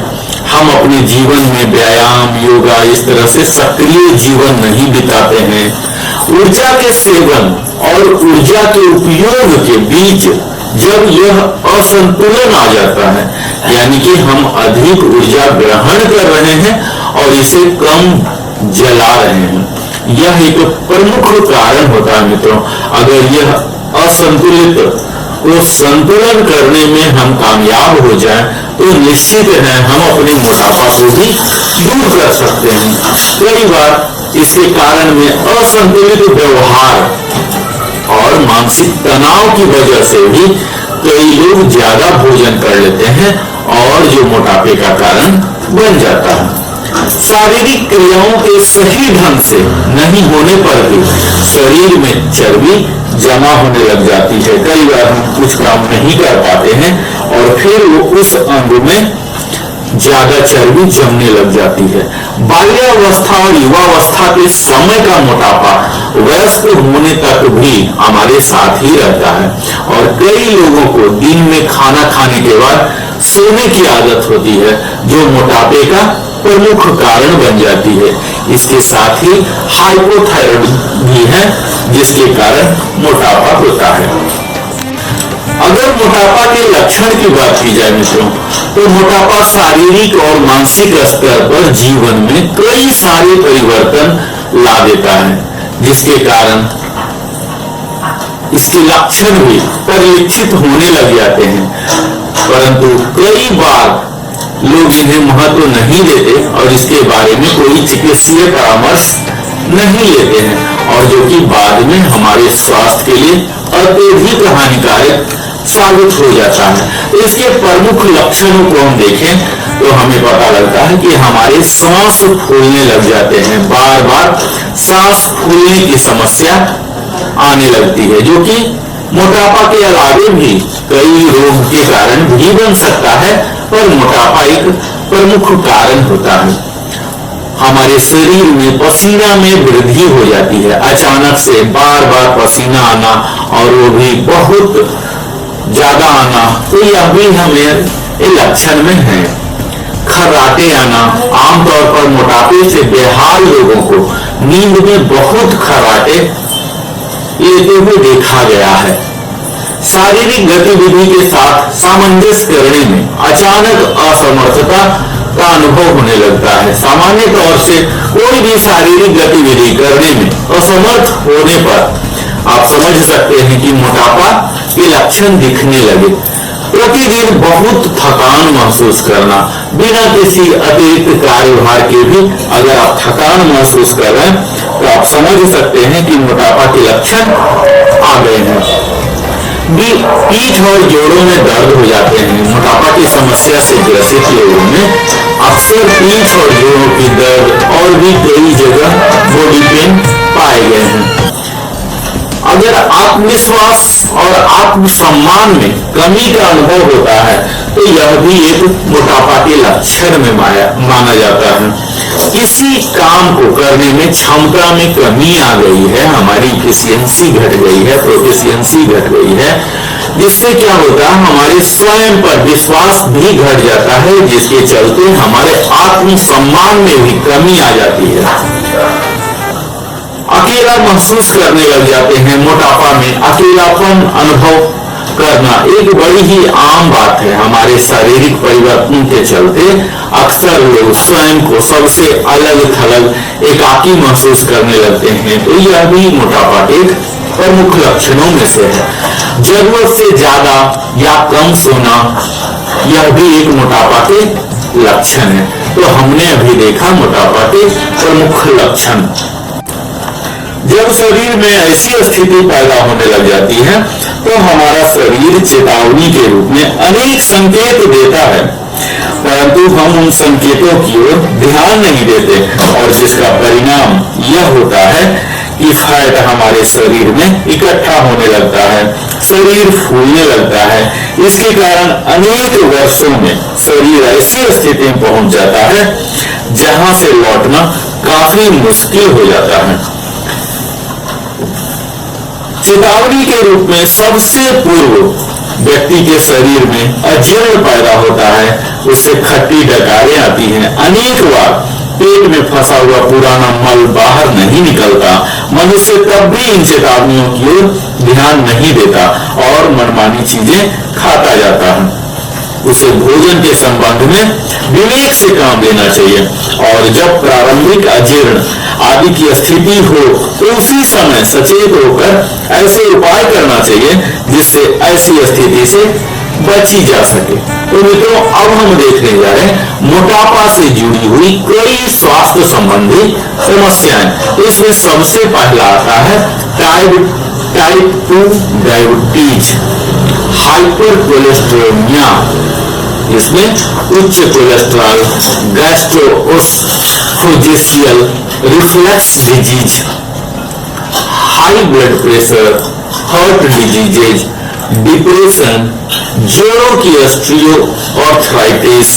Speaker 1: हम अपने जीवन में व्यायाम, योगा, इस तरह से सक्रिय जीवन नहीं बिताते हैं। ऊर्जा के सेवन और ऊर्जा के उपयोग के बीच जब यह असंतुलन आ जाता है, यानी कि हम अधिक ऊर्जा ग्रहण कर रहे हैं और इसे कम जला रहे हैं, यह एक प्रमुख कारण होता है मित्रों। अगर यह असंतुलित को संतुलन करने में हम कामयाब हो जाएं तो निश्चित है हम अपने मोटापा को भी दूर कर सकते हैं। कई बार इसके कारण में असंतुलित व्यवहार और मानसिक तनाव की वजह से भी कई लोग ज्यादा भोजन कर लेते हैं और जो मोटापे का कारण बन जाता है। शारीरिक क्रियाओं के सही ढंग से नहीं होने पर भी शरीर में चर्बी जमा होने लग जाती है। कई बार हम कुछ काम नहीं कर पाते हैं और फिर वो उस अंग में ज्यादा चर्बी जमने लग जाती है। बाल्यावस्था और युवावस्था के समय का मोटापा वयस्क होने तक भी हमारे साथ ही रहता है और कई लोगों को दिन में खाना खाने के बाद सोने की आदत होती है, जो मोटापे का प्रमुख कारण बन जाती है। इसके साथ ही हाइपोथायराइड भी है, जिसके कारण मोटापा होता है। अगर मोटापा के लक्षण की बात की जाए मित्रों, तो मोटापा शारीरिक और मानसिक स्तर पर जीवन में कई सारे परिवर्तन ला देता है, जिसके कारण इसके लक्षण भी परिलक्षित होने लग जाते हैं। परंतु कई बार लोग इन्हें महत्व नहीं देते और इसके बारे में कोई चिकित्सीय परामर्श नहीं लेते हैं, और जो कि बाद में हमारे स्वास्थ्य के लिए अत्यधिक हानिकारक साबित हो जाता है। तो इसके प्रमुख लक्षणों को हम देखें तो हमें पता लगता है कि हमारे सांस फूलने लग जाते हैं, बार बार सांस फूलने की समस्या आने लगती है, जो कि मोटापा के अलावे भी कई रोग के कारण भी बन सकता है, पर मोटापा एक प्रमुख कारण होता है। हमारे शरीर में पसीना में वृद्धि हो जाती है, अचानक से बार बार पसीना आना और वो भी बहुत ज्यादा आना, तो यह भी हमें लक्षण में है। खर्राटे आना, आमतौर पर मोटापे से बेहाल लोगों को नींद में बहुत खर्राटे लेते हुए देखा गया है। शारीरिक गतिविधि के साथ सामंजस्य करने में अचानक असमर्थता का अनुभव होने लगता है। सामान्य तौर से कोई भी शारीरिक गतिविधि करने में असमर्थ होने पर आप समझ सकते हैं कि मोटापा के लक्षण दिखने लगे। प्रतिदिन बहुत थकान महसूस करना, बिना किसी अतिरिक्त कार्यभार के भी अगर आप थकान महसूस कर रहे हैं तो आप समझ सकते हैं कि मोटापा के लक्षण आ गए हैं। पीठ और जोड़ों में दर्द हो जाते हैं। मोटापा की समस्या से ग्रसित लोगों में अक्सर पीठ और जोड़ों की दर्द और भी कई जगह बॉडी पेन पाए गए हैं। अगर आत्मविश्वास और आत्मसम्मान में कमी का अनुभव होता है तो यह भी एक मोटापा के लक्षण में माना जाता है। किसी काम को करने में क्षमता में कमी आ गई है, हमारी इफिशियंसी घट गई है, प्रोफिशियंसी घट गई है, जिससे क्या होता है हमारे स्वयं पर विश्वास भी घट जाता है, जिसके चलते हमारे आत्मसम्मान में भी कमी आ जाती है। अकेला महसूस करने लग जाते हैं। मोटापा में अकेलापन अनुभव करना एक बड़ी ही आम बात है। हमारे शारीरिक परिवर्तन के चलते अक्सर लोग स्वयं को सबसे अलग थलग एकाकी महसूस करने लगते हैं, तो यह भी मोटापा के प्रमुख लक्षणों में से है। जरूरत से ज्यादा या कम सोना, यह भी एक मोटापा के लक्षण है। तो हमने अभी देखा मोटापा के प्रमुख लक्षण। जब शरीर में ऐसी स्थिति पैदा होने लग जाती है तो हमारा शरीर चेतावनी के रूप में अनेक संकेत देता है, परंतु हम उन संकेतों की ओर ध्यान नहीं देते और जिसका परिणाम यह होता है कि फैट हमारे शरीर में इकट्ठा होने लगता है, शरीर फूलने लगता है। इसके कारण अनेक वर्षों में शरीर ऐसी स्थिति में पहुंच जाता है जहां से लौटना काफी मुश्किल हो जाता है। चेतावनी के रूप में सबसे पूर्व व्यक्ति के शरीर में अजीर्ण पैदा होता है, उससे खट्टी डकारें आती हैं, अनेक बार पेट में फंसा हुआ पुराना मल बाहर नहीं निकलता। मनुष्य तब भी इन चेतावनियों की ओर ध्यान नहीं देता और मनमानी चीजें खाता जाता है। उसे भोजन के संबंध में विवेक से काम लेना चाहिए और जब प्रारंभिक अजीर्ण आदि की स्थिति हो तो उसी समय सचेत होकर ऐसे उपाय करना चाहिए जिससे ऐसी स्थिति से बची जा सके। तो मित्रों, अब हम देखने जा रहे हैं मोटापा से जुड़ी हुई कई स्वास्थ्य संबंधी समस्याएं। इसमें सबसे पहला आता है टाइप 2 डायबिटीज, हाइपर कोलेस्ट्रोमिया। इसमें उच्च cholesterol, gastro-oesophageal reflux disease, high blood pressure, heart diseases, depression, जोड़ों की ऑस्टियोआर्थराइटिस,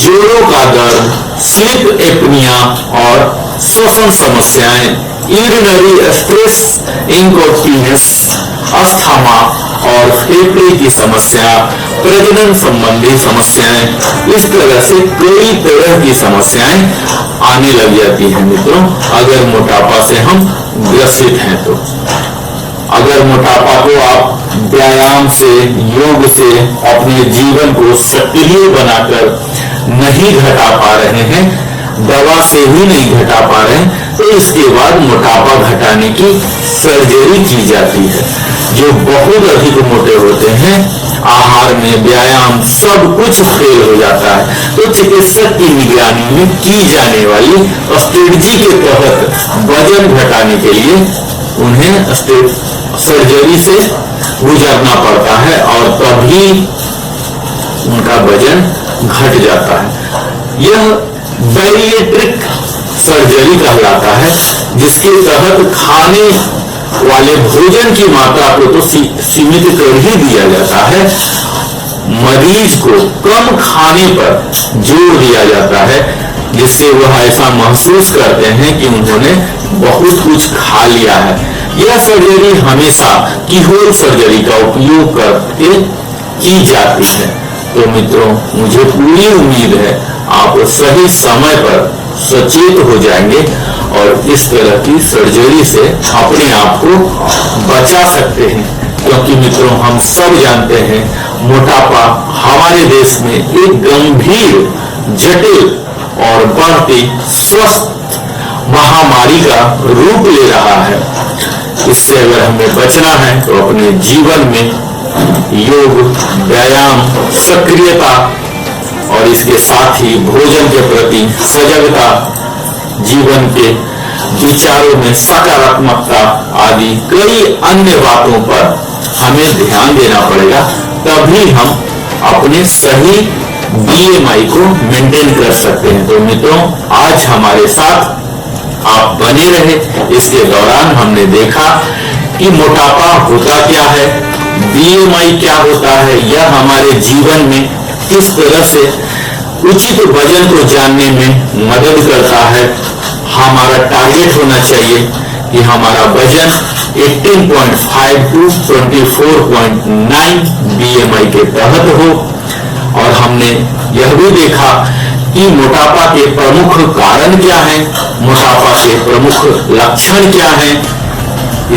Speaker 1: जोड़ों का दर्द, स्लीप एपनिया और श्वसन समस्याएं, यूरिनरी स्ट्रेस इनकॉन्टिनेंस, अस्थमा और फेफड़े की समस्या, प्रजनन संबंधी समस्याएं, इस तरह से कई तरह की समस्याएं आने लग जाती हैं मित्रों अगर मोटापा से हम ग्रसित हैं तो। अगर मोटापा को आप व्यायाम से, योग से अपने जीवन को सक्रिय बनाकर नहीं घटा पा रहे हैं, दवा से ही नहीं घटा पा रहे हैं, तो इसके बाद मोटापा घटाने की सर्जरी की जाती है। जो बहुत अधिक मोटे होते हैं, आहार में, व्यायाम, सब कुछ फेल हो जाता है, तो चिकित्सक की निगरानी में की जाने वाली स्ट्रेटजी के तहत वजन घटाने के लिए उन्हें सर्जरी से गुजरना पड़ता है और तभी उनका वजन घट जाता है। यह बैरिएट्रिक सर्जरी कहलाता है, जिसके तहत खाने वाले भोजन की मात्रा को तो सीमित कर ही दिया जाता है, मरीज को कम खाने पर जोर दिया जाता है, जिससे वह ऐसा महसूस करते हैं कि उन्होंने बहुत कुछ खा लिया है। यह सर्जरी हमेशा कीहोल सर्जरी का उपयोग करके की जाती है। तो मित्रों, मुझे पूरी उम्मीद है आप सही समय पर सचेत हो जाएंगे और इस तरह की सर्जरी से अपने आप को बचा सकते हैं, क्योंकि मित्रों हम सब जानते हैं मोटापा हमारे देश में एक गंभीर, जटिल और बढ़ती स्वस्थ महामारी का रूप ले रहा है। इससे अगर हमें बचना है तो अपने जीवन में योग, व्यायाम, सक्रियता और इसके साथ ही भोजन के प्रति सजगता, जीवन के विचारों में सकारात्मकता आदि कई अन्य बातों पर हमें ध्यान देना पड़ेगा, तभी हम अपने सही BMI को मेंटेन कर सकते हैं। तो मित्रों, आज हमारे साथ आप बने रहे। इसके दौरान हमने देखा कि मोटापा होता क्या है, BMI क्या होता है, यह हमारे जीवन में किस तरह से उचित वजन को जानने में मदद करता है। हमारा टारगेट होना चाहिए कि हमारा वजन 18.5 to 24.9 BMI के तहत हो। और हमने यह भी देखा कि मोटापा के प्रमुख कारण क्या हैं, मोटापा के प्रमुख लक्षण क्या हैं,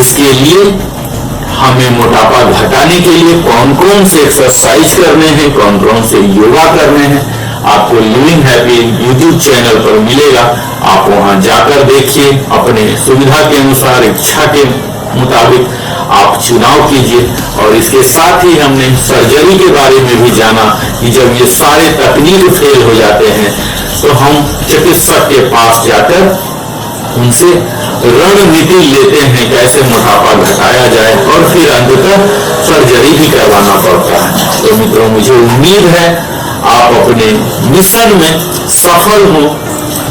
Speaker 1: इसके लिए हमें मोटापा घटाने के लिए कौन कौन से एक्सरसाइज करने हैं, कौन कौन से योगा करने हैं, आपको लिविंग हैप्पी YouTube चैनल पर मिलेगा। आप वहां जाकर देखिए, अपने सुविधा के अनुसार, इच्छा के मुताबिक आप चुनाव कीजिए। और इसके साथ ही हमने सर्जरी के बारे में भी जाना कि जब ये सारे तकनीक फेल हो जाते हैं तो हम चिकित्सक के पास जाकर उनसे रणनीति लेते हैं कैसे मोटापा घटाया जाए और फिर अंततः सर्जरी भी करवाना पड़ता है। तो मित्रों, मुझे उम्मीद है आप अपने मिशन में सफल हो,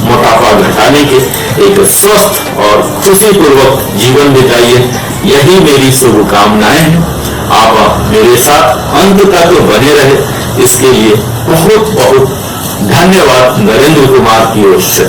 Speaker 1: मोटापा घटाने के एक स्वस्थ और खुशीपूर्वक जीवन बिताइए, यही मेरी शुभकामनाएं हैं। आप मेरे साथ अंत तक बने रहे, इसके लिए बहुत बहुत धन्यवाद नरेंद्र कुमार की ओर से।